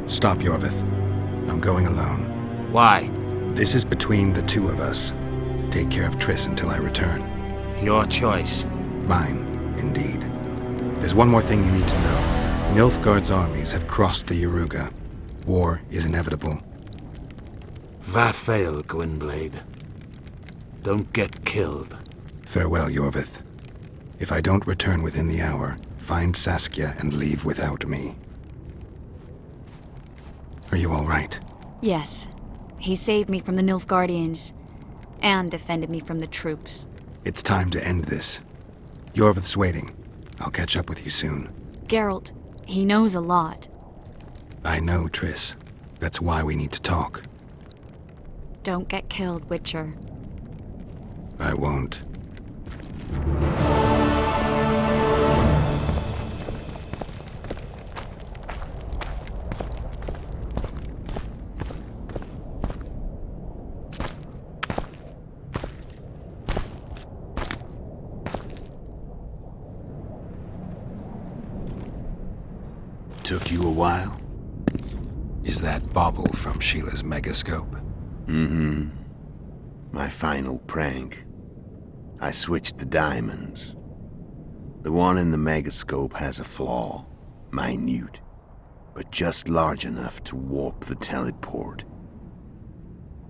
Stop, Yorvith. I'm going alone. Why? This is between the two of us. Take care of Triss until I return. Your choice. Mine, indeed. There's one more thing you need to know. Nilfgaard's armies have crossed the Yaruga. War is inevitable. Va fail, Gwynblade. Don't get killed. Farewell, Yorvith. If I don't return within the hour, find Saskia and leave without me. Are you all right? Yes. He saved me from the Nilfgaardians, and defended me from the troops. It's time to end this. Yorvith's waiting. I'll catch up with you soon. Geralt, he knows a lot. I know, Triss. That's why we need to talk. Don't get killed, Witcher. I won't. Took you a while? Is that bauble from Sheila's megascope? Mm-hmm. My final prank. I switched the diamonds. The one in the megascope has a flaw. Minute. But just large enough to warp the teleport.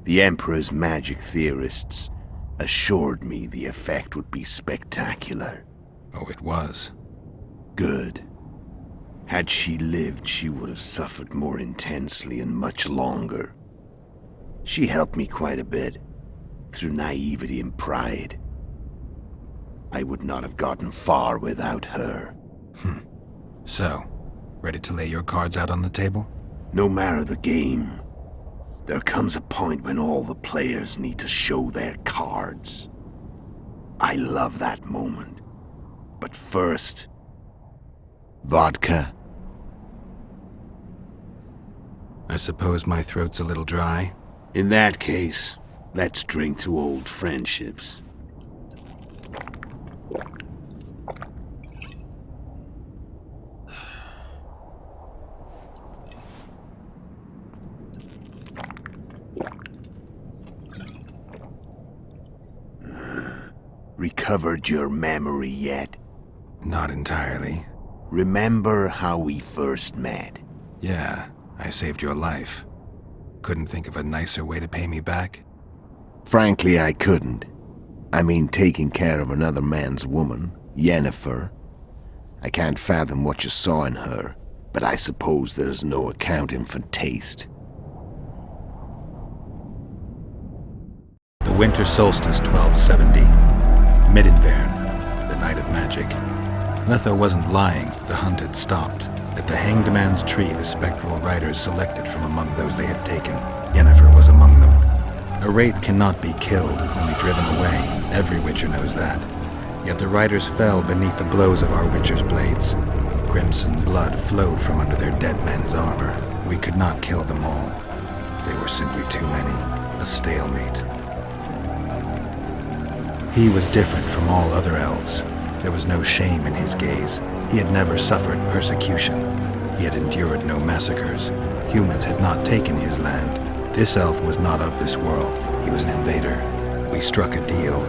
The Emperor's magic theorists assured me the effect would be spectacular. Oh, it was. Good. Had she lived, she would have suffered more intensely and much longer. She helped me quite a bit, through naivety and pride. I would not have gotten far without her. So, ready to lay your cards out on the table? No matter the game, there comes a point when all the players need to show their cards. I love that moment. But first, vodka. I suppose my throat's a little dry. In that case, let's drink to old friendships. Recovered your memory yet? Not entirely. Remember how we first met? Yeah, I saved your life. Couldn't think of a nicer way to pay me back? Frankly, I couldn't. I mean, taking care of another man's woman, Yennefer. I can't fathom what you saw in her, but I suppose there's no accounting for taste. The winter solstice 1270. Midinvern, the night of magic. Letho wasn't lying, the hunt had stopped. At the Hanged Man's Tree, the spectral riders selected from among those they had taken. Yennefer was among them. A wraith cannot be killed, only driven away. Every Witcher knows that. Yet the riders fell beneath the blows of our Witcher's blades. Crimson blood flowed from under their dead men's armor. We could not kill them all. They were simply too many. A stalemate. He was different from all other elves. There was no shame in his gaze. He had never suffered persecution. He had endured no massacres. Humans had not taken his land. This elf was not of this world. He was an invader. We struck a deal.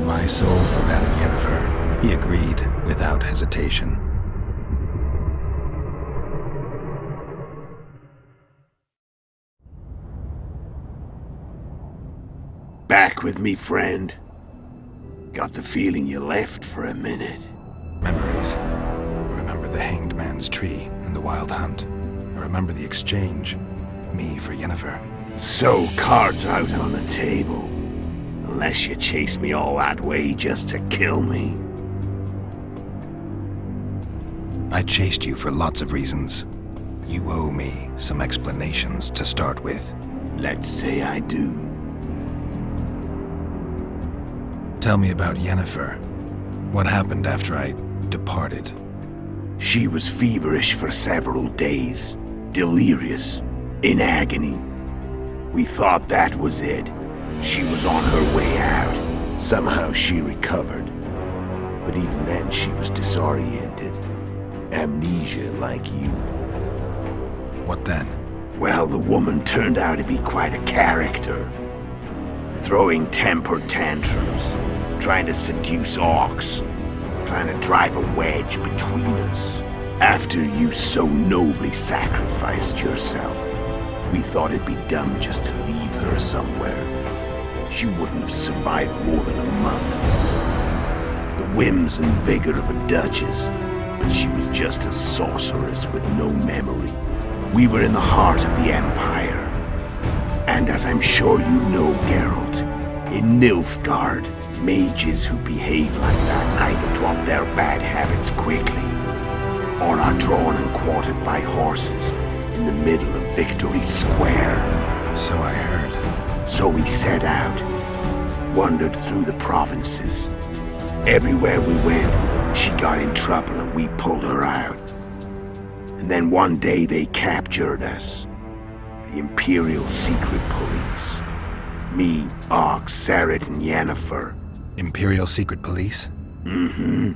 My soul for that of Yennefer. He agreed without hesitation. Back with me, friend. Got the feeling you left for a minute. Memories. I remember the Hanged Man's Tree and the Wild Hunt. I remember the exchange. Me for Yennefer. So, cards out on the table. Unless you chase me all that way just to kill me. I chased you for lots of reasons. You owe me some explanations to start with. Let's say I do. Tell me about Yennefer. What happened after I departed? She was feverish for several days. Delirious. In agony. We thought that was it. She was on her way out. Somehow she recovered. But even then she was disoriented. Amnesia like you. What then? Well, the woman turned out to be quite a character. Throwing temper tantrums, trying to seduce orcs, trying to drive a wedge between us. After you so nobly sacrificed yourself, we thought it'd be dumb just to leave her somewhere. She wouldn't have survived more than a month. The whims and vigor of a duchess, but she was just a sorceress with no memory. We were in the heart of the Empire. And as I'm sure you know, Geralt, in Nilfgaard, mages who behave like that either drop their bad habits quickly, or are drawn and quartered by horses in the middle of Victory Square. So I heard. So we set out, wandered through the provinces. Everywhere we went, she got in trouble and we pulled her out. And then one day they captured us. The Imperial Secret Police. Me, Og, Sarret, and Yennefer. Imperial Secret Police? Mm-hmm.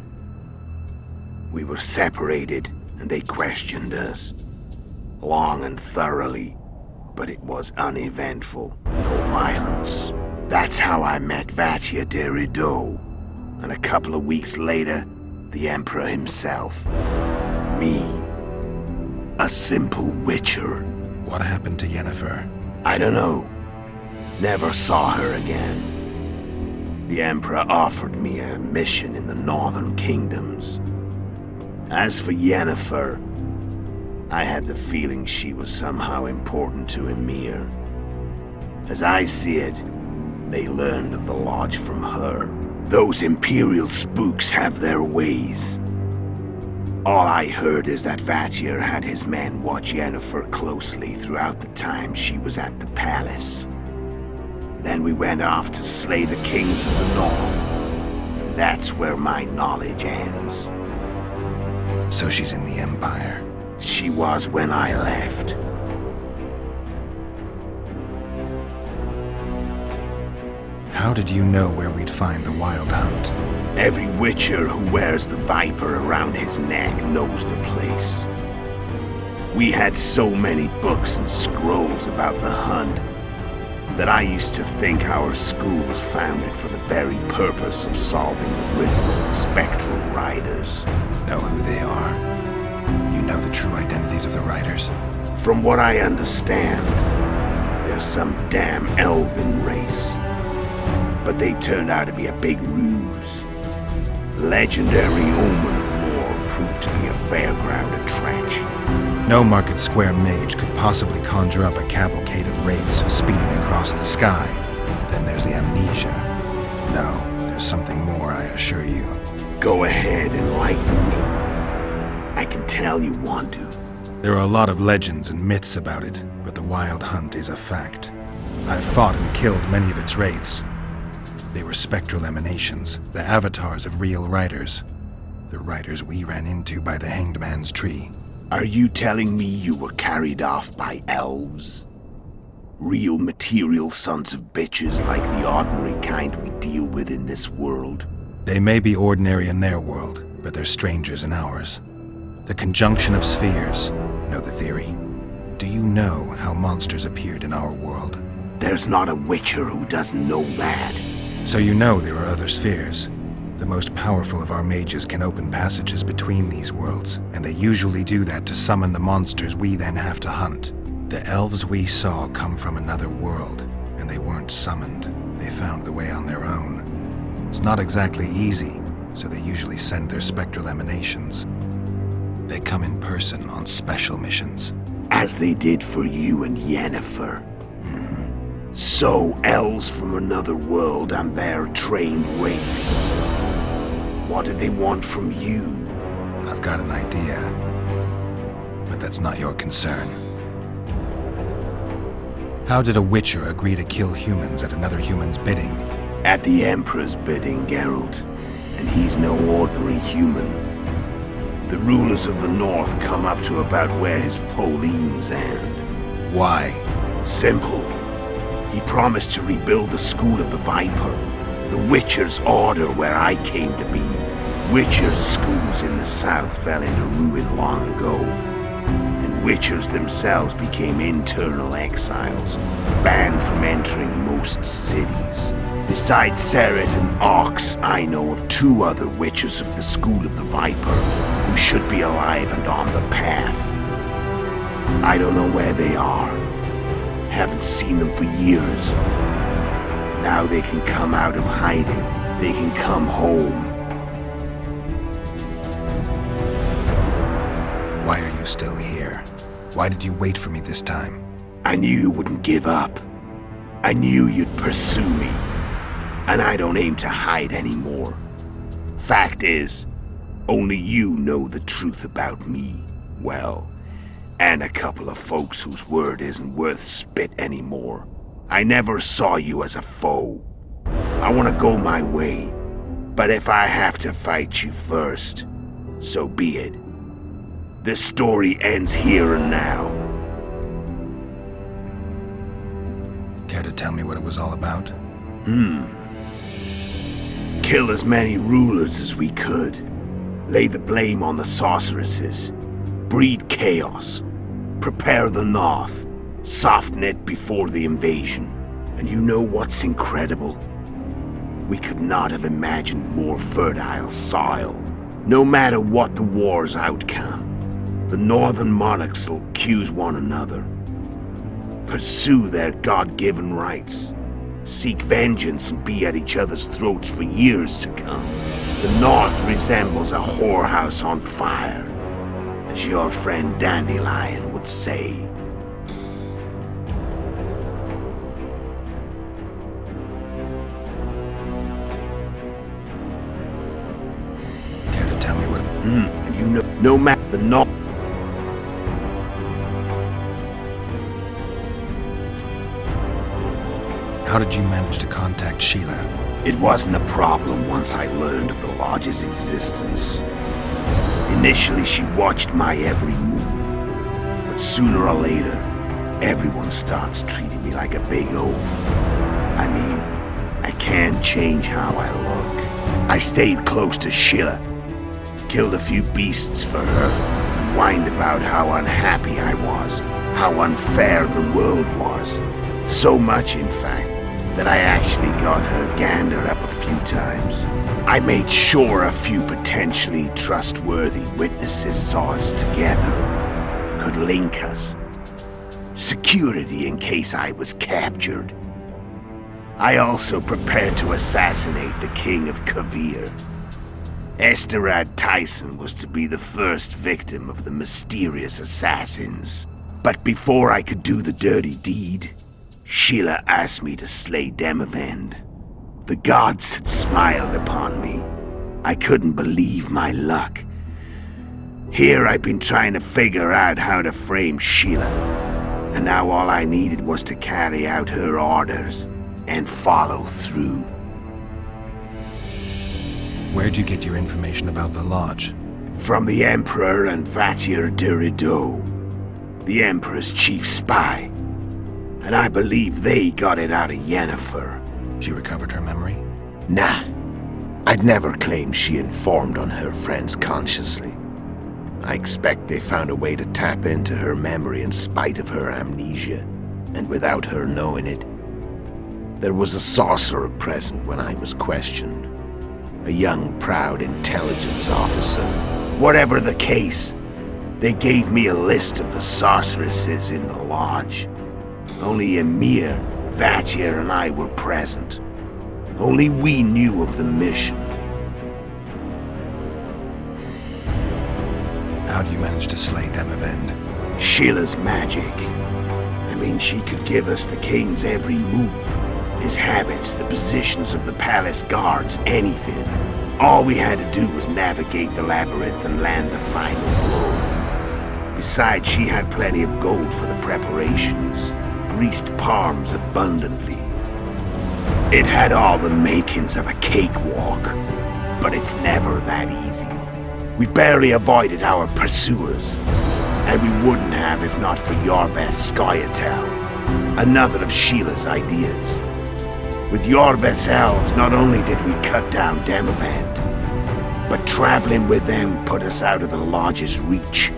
We were separated, and they questioned us. Long and thoroughly, but it was uneventful. No violence. That's how I met Vatia de Rideau. And a couple of weeks later, the Emperor himself. Me. A simple witcher. What happened to Yennefer? I don't know. Never saw her again. The Emperor offered me a mission in the northern kingdoms. As for Yennefer, I had the feeling she was somehow important to Emir. As I see it, they learned of the Lodge from her. Those Imperial spooks have their ways. All I heard is that Vatir had his men watch Yennefer closely throughout the time she was at the palace. Then we went off to slay the kings of the north. And that's where my knowledge ends. So she's in the Empire. She was when I left. How did you know where we'd find the Wild Hunt? Every witcher who wears the viper around his neck knows the place. We had so many books and scrolls about the hunt that I used to think our school was founded for the very purpose of solving the riddle of the spectral riders. Know who they are? You know the true identities of the riders? From what I understand, they're some damn elven race. But they turned out to be a big ruse. The legendary Omen of War proved to be a fairground attraction. No Market Square mage could possibly conjure up a cavalcade of wraiths speeding across the sky. Then there's the amnesia. No, there's something more, I assure you. Go ahead, enlighten me. I can tell you want to. There are a lot of legends and myths about it, but the Wild Hunt is a fact. I've fought and killed many of its wraiths. They were spectral emanations, the avatars of real riders. The riders we ran into by the Hanged Man's Tree. Are you telling me you were carried off by elves? Real material sons of bitches like the ordinary kind we deal with in this world? They may be ordinary in their world, but they're strangers in ours. The conjunction of spheres. Know the theory? Do you know how monsters appeared in our world? There's not a witcher who doesn't know that. So you know there are other spheres. The most powerful of our mages can open passages between these worlds, and they usually do that to summon the monsters we then have to hunt. The elves we saw come from another world, and they weren't summoned. They found the way on their own. It's not exactly easy, so they usually send their spectral emanations. They come in person on special missions. As they did for you and Yennefer. So, elves from another world and their trained wraiths. What did they want from you? I've got an idea, but that's not your concern. How did a witcher agree to kill humans at another human's bidding? At the Emperor's bidding, Geralt. And he's no ordinary human. The rulers of the North come up to about where his Pauline's end. Why? Simple. He promised to rebuild the School of the Viper, the Witcher's Order where I came to be. Witcher's schools in the south fell into ruin long ago, and Witchers themselves became internal exiles, banned from entering most cities. Besides Seret and Ox, I know of 2 other Witchers of the School of the Viper who should be alive and on the path. I don't know where they are. Haven't seen them for years. Now they can come out of hiding. They can come home. Why are you still here? Why did you wait for me this time? I knew you wouldn't give up. I knew you'd pursue me. And I don't aim to hide anymore. Fact is, only you know the truth about me. Well, and a couple of folks whose word isn't worth spit anymore. I never saw you as a foe. I want to go my way, but if I have to fight you first, so be it. This story ends here and now. Care to tell me what it was all about? Kill as many rulers as we could. Lay the blame on the sorceresses. Breed chaos. Prepare the North. Soften it before the invasion. And you know what's incredible? We could not have imagined more fertile soil. No matter what the war's outcome, the Northern monarchs will accuse one another. Pursue their God-given rights. Seek vengeance and be at each other's throats for years to come. The North resembles a whorehouse on fire, as your friend Dandelion would say. Care to tell me what... And you know, no matter the North... How did you manage to contact Sheila? It wasn't a problem once I learned of the Lodge's existence. Initially, she watched my every move. But sooner or later, everyone starts treating me like a big oaf. I mean, I can't change how I look. I stayed close to Sheila, killed a few beasts for her, and whined about how unhappy I was, how unfair the world was. So much, in fact, that I actually got her gander up a few times. I made sure a few potentially trustworthy witnesses saw us together, could link us. Security in case I was captured. I also prepared to assassinate the King of Kavir. Esterad Tyson was to be the first victim of the mysterious assassins. But before I could do the dirty deed, Sheila asked me to slay Demavend. The gods had smiled upon me. I couldn't believe my luck. Here I've been trying to figure out how to frame Sheila, and now all I needed was to carry out her orders and follow through. Where'd you get your information about the Lodge? From the Emperor and Vatir de Rideau, the Emperor's chief spy. And I believe they got it out of Yennefer. She recovered her memory? Nah. I'd never claimed she informed on her friends consciously. I expect they found a way to tap into her memory in spite of her amnesia, and without her knowing it. There was a sorcerer present when I was questioned. A young, proud intelligence officer. Whatever the case, they gave me a list of the sorceresses in the Lodge. Only Emir, Vatir, and I were present. Only we knew of the mission. How do you manage to slay Demavend? Sheila's magic. I mean, she could give us the king's every move. His habits, the positions of the palace guards, anything. All we had to do was navigate the labyrinth and land the final blow. Besides, she had plenty of gold for the preparations. Greased palms abundantly. It had all the makings of a cakewalk, but it's never that easy. We barely avoided our pursuers, and we wouldn't have if not for Yorveth Scoia'tael, another of Sheila's ideas. With Yorveth's elves, not only did we cut down Demavend, but traveling with them put us out of the Lodge's reach.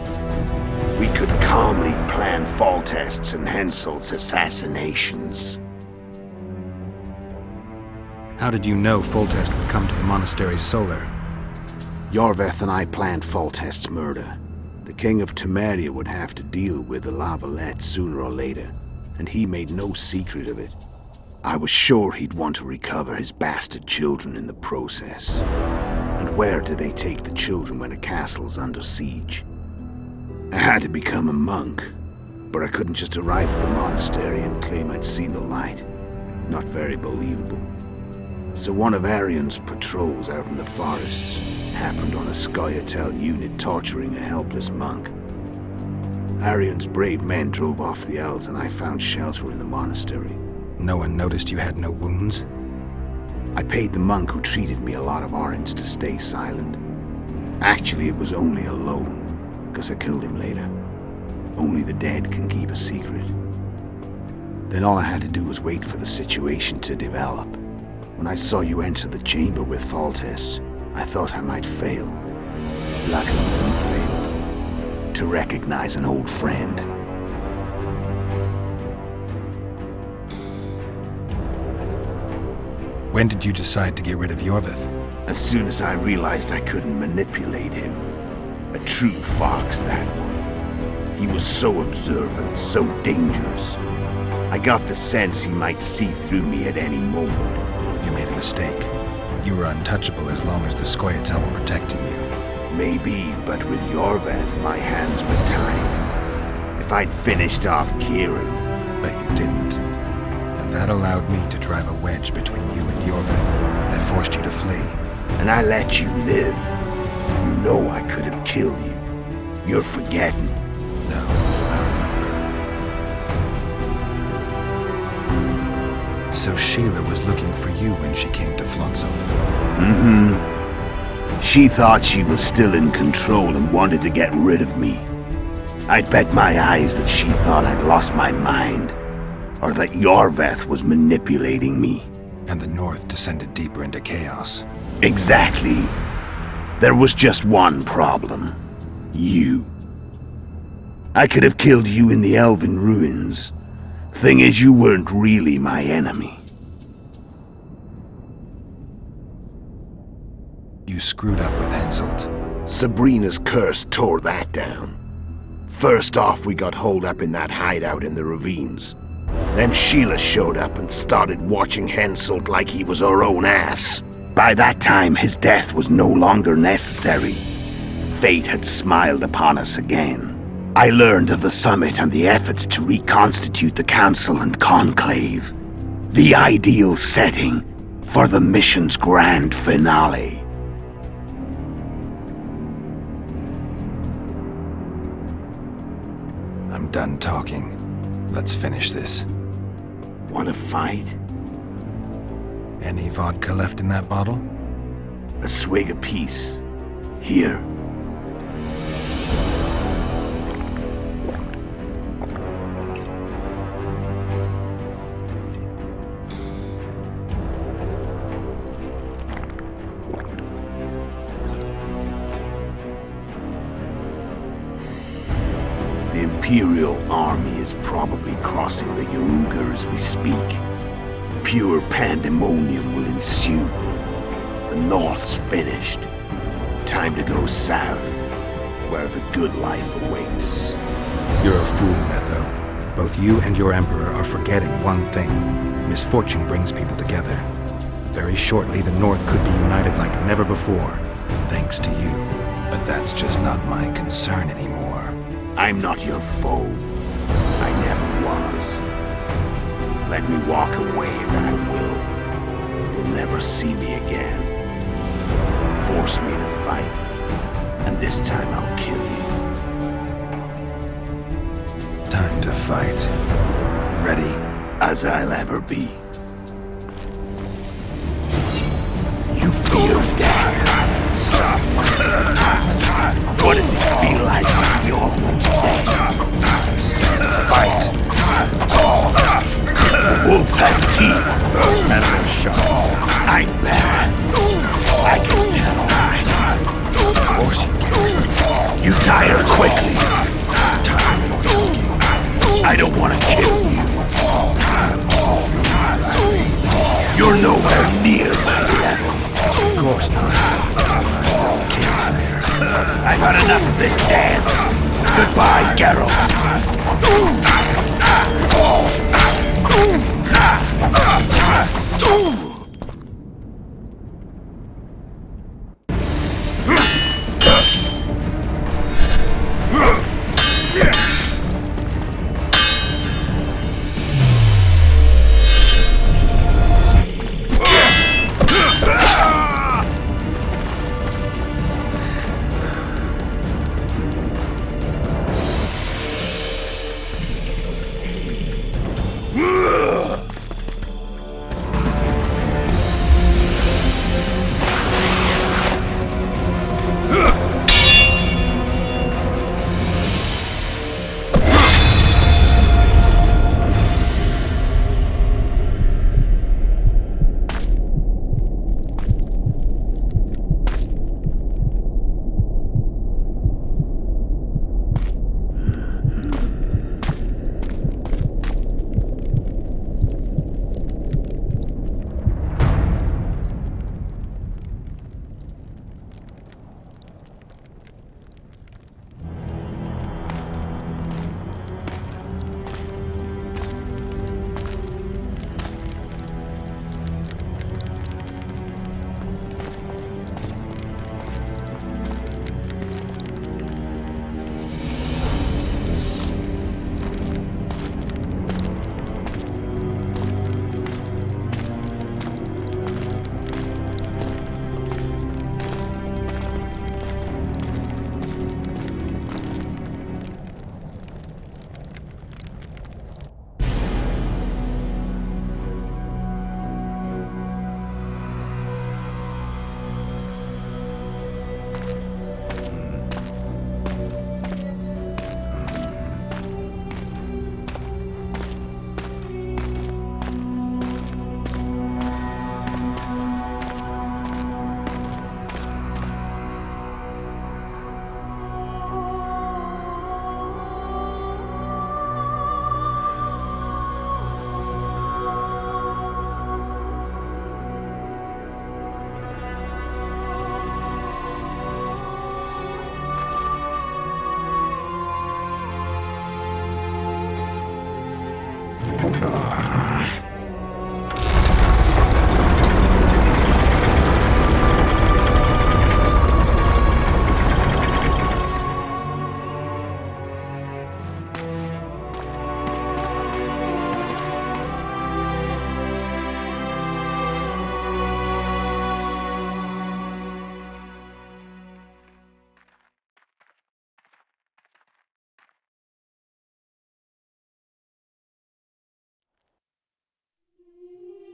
we could calmly plan Foltest's and Henselt's assassinations. How did you know Foltest would come to the monastery's solar? Yorveth and I planned Foltest's murder. The King of Temeria would have to deal with the Lavalette sooner or later, and he made no secret of it. I was sure he'd want to recover his bastard children in the process. And where do they take the children when a castle's under siege? I had to become a monk, but I couldn't just arrive at the monastery and claim I'd seen the light. Not very believable. So one of Arian's patrols out in the forests happened on a Scoia'tael unit torturing a helpless monk. Arian's brave men drove off the elves and I found shelter in the monastery. No one noticed you had no wounds? I paid the monk who treated me a lot of orange to stay silent. Actually, it was only a loan, because I killed him later. Only the dead can keep a secret. Then all I had to do was wait for the situation to develop. When I saw you enter the chamber with Foltest, I thought I might fail. Luckily, you failed. To recognize an old friend. When did you decide to get rid of Yorveth? As soon as I realized I couldn't manipulate him. A true fox, that one. He was so observant, so dangerous. I got the sense he might see through me at any moment. You made a mistake. You were untouchable as long as the Scoia'tael were protecting you. Maybe, but with Yorveth, my hands were tied. If I'd finished off Kieran... But you didn't. And that allowed me to drive a wedge between you and Yorveth. I forced you to flee. And I let you live. You know I could have killed you. You're forgetting. No, I remember. So Sheila was looking for you when she came to Flotsam. Mm-hmm. She thought she was still in control and wanted to get rid of me. I'd bet my eyes that she thought I'd lost my mind, or that Yorveth was manipulating me. And the North descended deeper into chaos. Exactly. There was just one problem. You. I could have killed you in the Elven ruins. Thing is, you weren't really my enemy. You screwed up with Henselt. Sabrina's curse tore that down. First off, we got holed up in that hideout in the ravines. Then Sheila showed up and started watching Henselt like he was her own ass. By that time, his death was no longer necessary. Fate had smiled upon us again. I learned of the summit and the efforts to reconstitute the council and conclave. The ideal setting for the mission's grand finale. I'm done talking. Let's finish this. Want to fight? Any vodka left in that bottle? A swig apiece. Here. The Imperial army is probably crossing the Yaruga as we speak. Pure pandemonium will ensue. The North's finished. Time to go south, where the good life awaits. You're a fool, Metho. Both you and your Emperor are forgetting one thing. Misfortune brings people together. Very shortly, the North could be united like never before, thanks to you. But that's just not my concern anymore. I'm not your foe. I never was. Let me walk away and I will. You'll never see me again. Force me to fight, and this time I'll kill you. Time to fight. Ready? As I'll ever be. You feel death. What does it feel like when you're almost dead? Fight. The wolf has teeth. And they're sharp. I'm bad. I can tell. Of course you can. You tire quickly. my Geralt!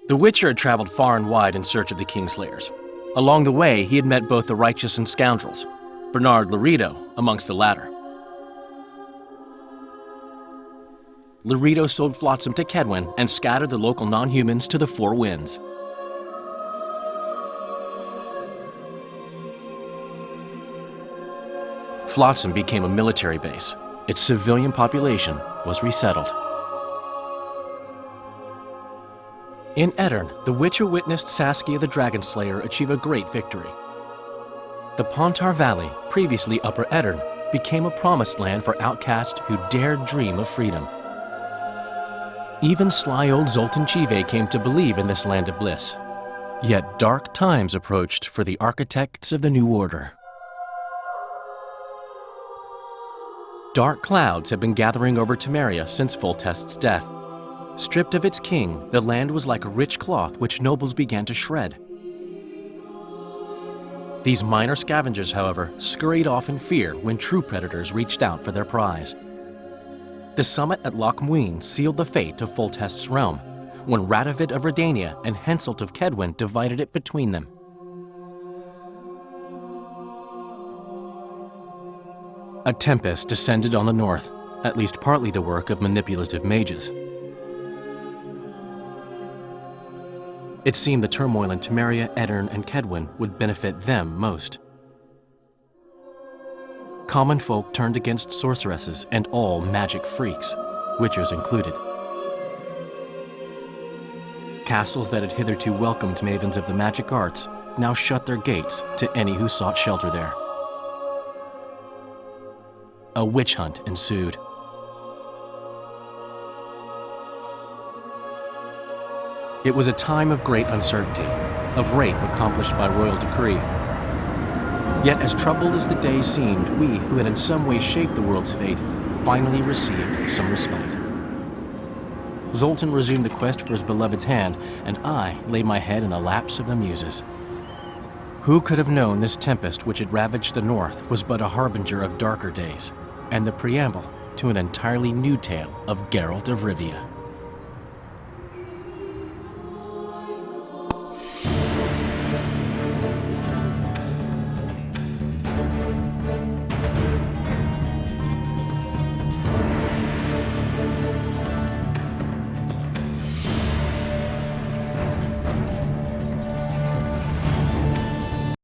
The Witcher had traveled far and wide in search of the Kingslayers. Along the way, he had met both the righteous and scoundrels, Bernard Laredo amongst the latter. Laredo sold Flotsam to Kedwin and scattered the local non-humans to the four winds. Flotsam became a military base. Its civilian population was resettled. In Edirn, the Witcher witnessed Saskia the Dragonslayer achieve a great victory. The Pontar Valley, previously Upper Edirn, became a promised land for outcasts who dared dream of freedom. Even sly old Zoltan Chive came to believe in this land of bliss. Yet dark times approached for the architects of the New Order. Dark clouds had been gathering over Temeria since Foltest's death. Stripped of its king, the land was like a rich cloth which nobles began to shred. These minor scavengers, however, scurried off in fear when true predators reached out for their prize. The summit at Loch Muin sealed the fate of Foltest's realm, when Radovid of Redania and Henselt of Kedwin divided it between them. A tempest descended on the north, at least partly the work of manipulative mages. It seemed the turmoil in Temeria, Edirn, and Kedwin would benefit them most. Common folk turned against sorceresses and all magic freaks, witchers included. Castles that had hitherto welcomed mavens of the magic arts now shut their gates to any who sought shelter there. a witch hunt ensued. It was a time of great uncertainty, of rape accomplished by royal decree. Yet as troubled as the day seemed, we who had in some way shaped the world's fate finally received some respite. Zoltan resumed the quest for his beloved's hand, and I laid my head in the laps of the muses. Who could have known this tempest which had ravaged the north was but a harbinger of darker days, and the preamble to an entirely new tale of Geralt of Rivia?